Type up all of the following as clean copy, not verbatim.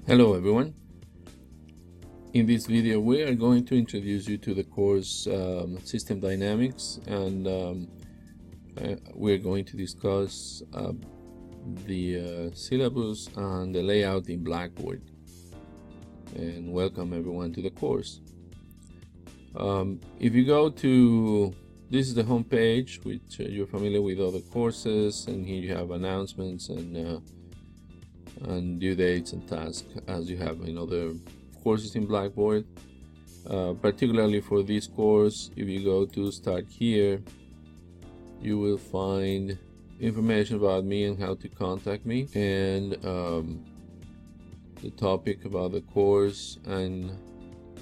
Hello everyone. In this video we are going to introduce you to the course System Dynamics, and we're going to discuss the syllabus and the layout in Blackboard. And welcome everyone to the course. If you go to, this is the home page, which you're familiar with other courses, and here you have announcements and due dates and tasks as you have in other courses in Blackboard. Particularly for this course, if you go to start here, you will find information about me and how to contact me, and the topic about the course, and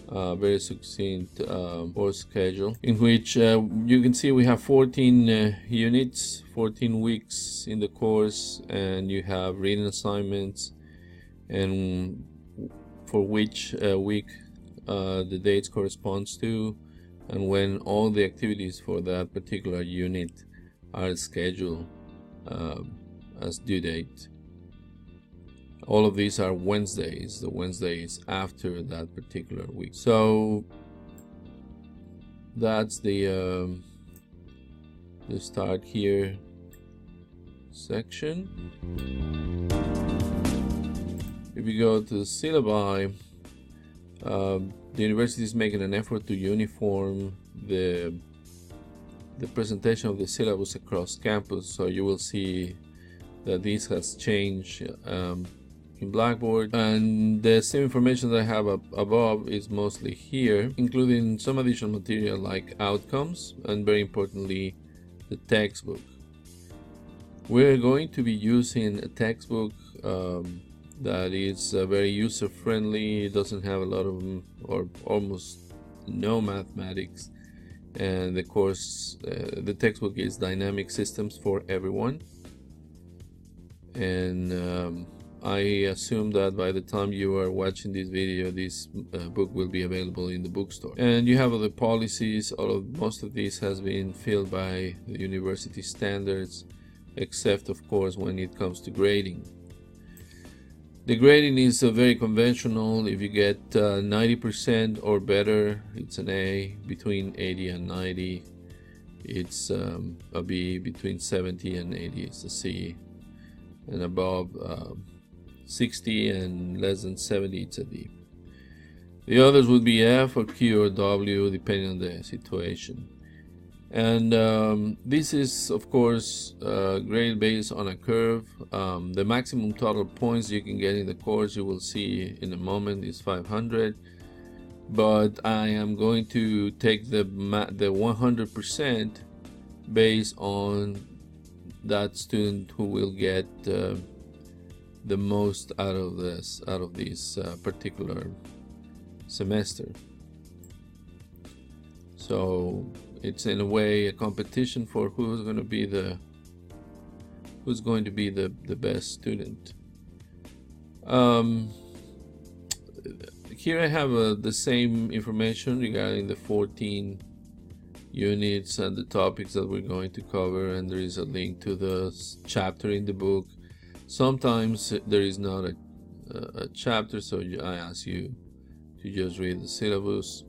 very succinct course schedule, in which you can see we have 14 units, 14 weeks in the course, and you have reading assignments and for which week the dates corresponds to, and when all the activities for that particular unit are scheduled as due date. All of these are Wednesdays, the Wednesdays after that particular week. So that's the start here section. If you go to the syllabi, the university is making an effort to uniform the presentation of the syllabus across campus. So you will see that this has changed in Blackboard, and the same information that I have above is mostly here, including some additional material like outcomes and, very importantly, the textbook. We're going to be using a textbook that is very user-friendly. It doesn't have a lot of, or almost no, mathematics, and the course, the textbook is Dynamic Systems for Everyone, and I assume that by the time you are watching this video, this book will be available in the bookstore. And you have other policies. Most of these has been filled by the university standards, except of course when it comes to grading. The grading is very conventional. If you get 90% or better, it's an A. Between 80 and 90, it's a B. Between 70 and 80, it's a C. And above 60 and less than 70, it's a D. The others would be F or Q or W, depending on the situation. And this is, of course, graded based on a curve. The maximum total points you can get in the course, you will see in a moment, is 500. But I am going to take the 100% based on that student who will get the most out of this particular semester. So it's in a way a competition for who's going to be the best student. Here I have the same information regarding the 14 units and the topics that we're going to cover, and there is a link to the chapter in the book. Sometimes there is not a chapter, so I ask you to just read the syllabus.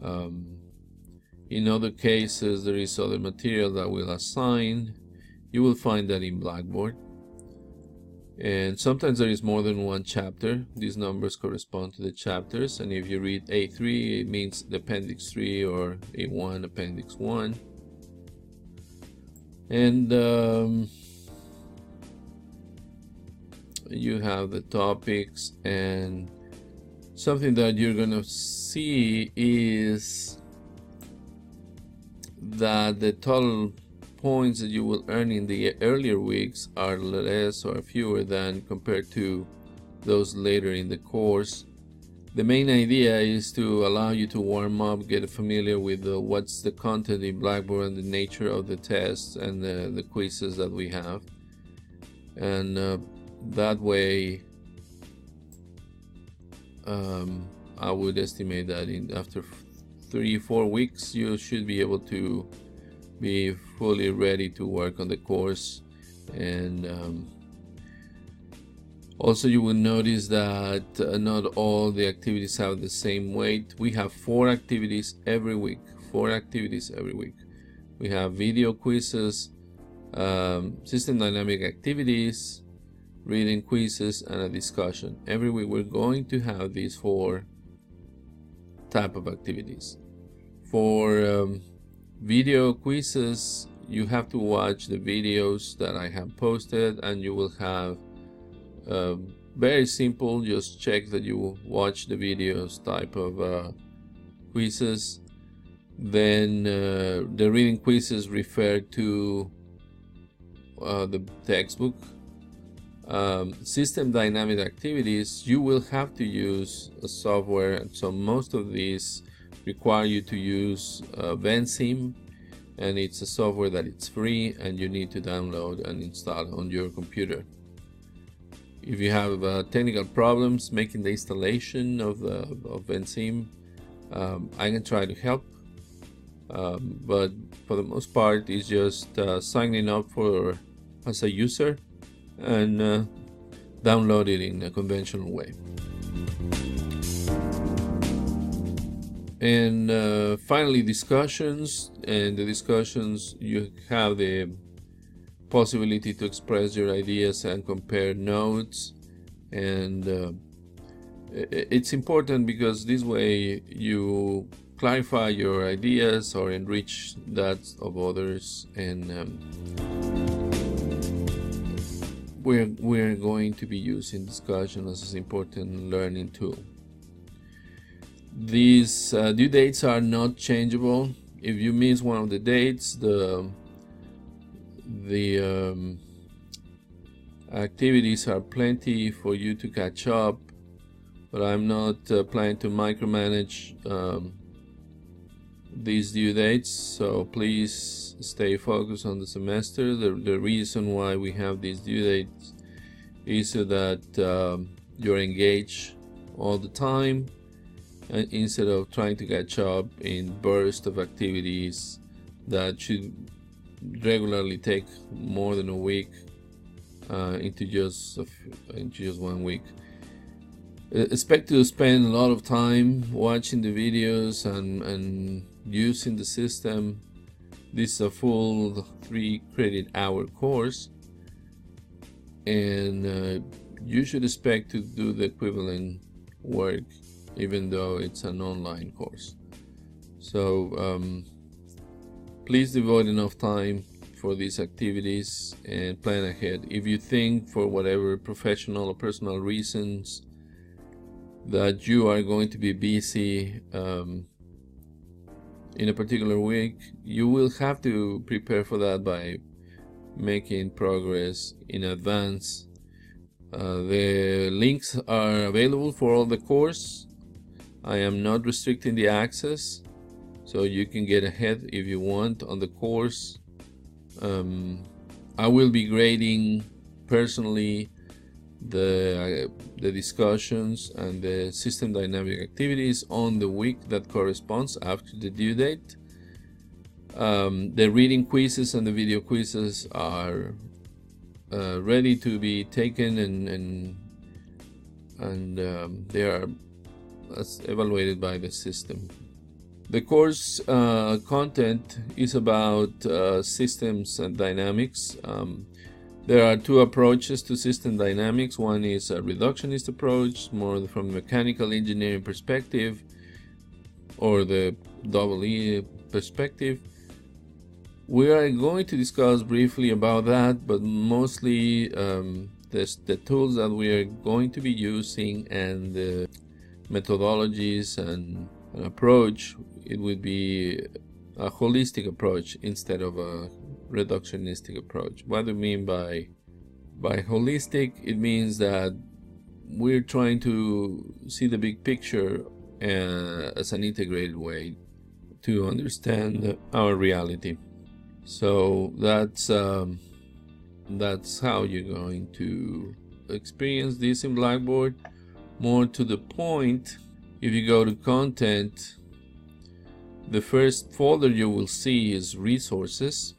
In other cases, there is other material that will assign. You will find that in Blackboard. And sometimes there is more than one chapter. These numbers correspond to the chapters, and if you read A3, it means the Appendix 3, or A1, Appendix 1. And you have the topics, and something that you're gonna see is that the total points that you will earn in the earlier weeks are less or fewer than compared to those later in the course. The main idea is to allow you to warm up, get familiar with what's the content in Blackboard and the nature of the tests and the quizzes that we have, and that way I would estimate that after 3-4 weeks you should be able to be fully ready to work on the course. And Also, you will notice that not all the activities have the same weight. We have 4 activities every week. 4 activities every week. We have video quizzes, system dynamic activities, reading quizzes, and a discussion. Every week we're going to have these 4 type of activities. For video quizzes, you have to watch the videos that I have posted, and you will have very simple, just check that you watch the videos type of quizzes. Then the reading quizzes refer to the textbook. System dynamic activities, you will have to use a software, and so most of these require you to use Vensim, and it's a software that it's free and you need to download and install on your computer. If you have technical problems making the installation of Vensim, I can try to help, but for the most part it's just signing up as a user and download it in a conventional way. And finally, discussions. And the discussions, you have the possibility to express your ideas and compare notes, and it's important because this way you clarify your ideas or enrich that of others, and we're going to be using discussion as an important learning tool. These due dates are not changeable. If you miss one of the dates, the activities are plenty for you to catch up, but I'm not planning to micromanage these due dates, so please stay focused on the semester. The reason why we have these due dates is so that you're engaged all the time, instead of trying to catch up in bursts of activities that should regularly take more than a week into just 1 week. Expect to spend a lot of time watching the videos and using the system. This is a full 3 credit hour course, and you should expect to do the equivalent work even though it's an online course. So please devote enough time for these activities and plan ahead. If you think for whatever professional or personal reasons that you are going to be busy in a particular week, you will have to prepare for that by making progress in advance. The links are available for all the course. I am not restricting the access, so you can get ahead if you want on the course. I will be grading personally the discussions and the system dynamic activities on the week that corresponds after the due date. The reading quizzes and the video quizzes are ready to be taken, and they are evaluated by the system. The course content is about systems and dynamics. There are 2 approaches to system dynamics. One is a reductionist approach, more from a mechanical engineering perspective, or the EE perspective. We are going to discuss briefly about that, but mostly the tools that we are going to be using and the methodologies and an approach, it would be a holistic approach instead of a reductionistic approach. What do I mean by holistic? It means that we're trying to see the big picture as an integrated way to understand our reality. So that's how you're going to experience this in Blackboard. More to the point, if you go to content, the first folder you will see is resources,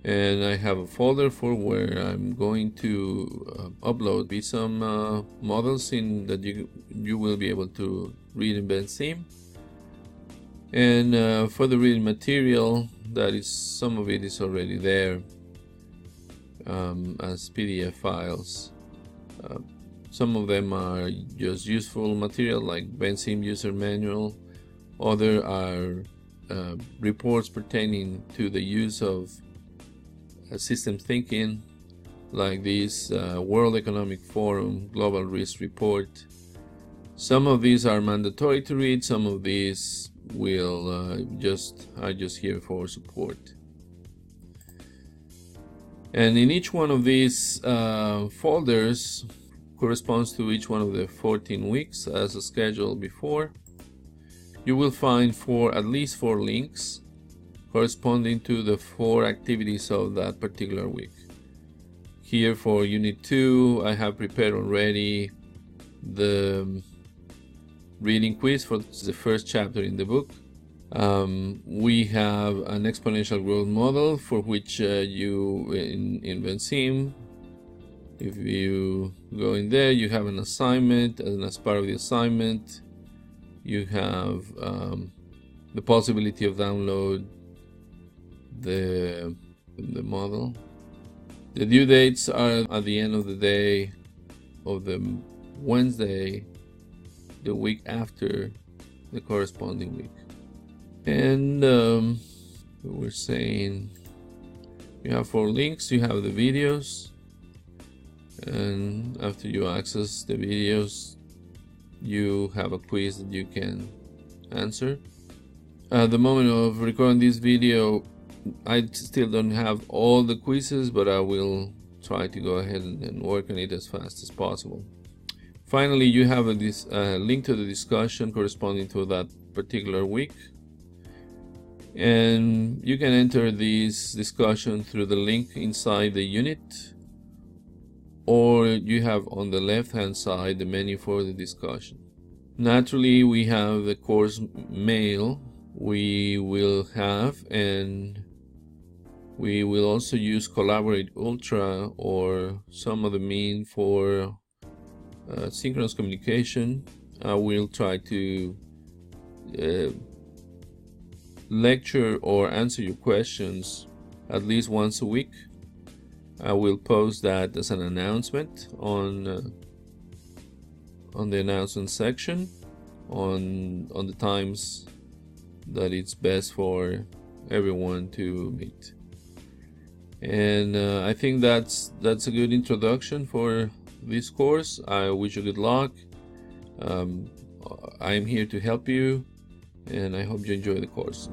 and I have a folder for where I'm going to upload some models in that you will be able to read in Bensim. And for the reading material, that is, some of it is already there as PDF files. Some of them are just useful material like Bensim user manual. Other are reports pertaining to the use of system thinking, like this World Economic Forum Global Risk Report. Some of these are mandatory to read, some of these will are just here for support. And in each one of these folders corresponds to each one of the 14 weeks as scheduled before. You will find at least 4 links corresponding to the 4 activities of that particular week. Here for Unit 2, I have prepared already the reading quiz for the first chapter in the book. We have an exponential growth model for which you in Bensim, if you go in there, you have an assignment, and as part of the assignment you have the possibility of download the model. The due dates are at the end of the day of the Wednesday, the week after the corresponding week. And we're saying you have 4 links, you have the videos, and after you access the videos you have a quiz that you can answer. At the moment of recording this video, I still don't have all the quizzes, but I will try to go ahead and work on it as fast as possible. Finally, you have a link to the discussion corresponding to that particular week, and you can enter this discussion through the link inside the unit, or you have on the left hand side the menu for the discussion. Naturally, we have the course mail we will have, and we will also use Collaborate Ultra or some other mean for synchronous communication. I will try to lecture or answer your questions at least once a week. I will post that as an announcement on the announcement section on the times that it's best for everyone to meet. And I think that's a good introduction for this course. I wish you good luck. I am here to help you, and I hope you enjoy the course.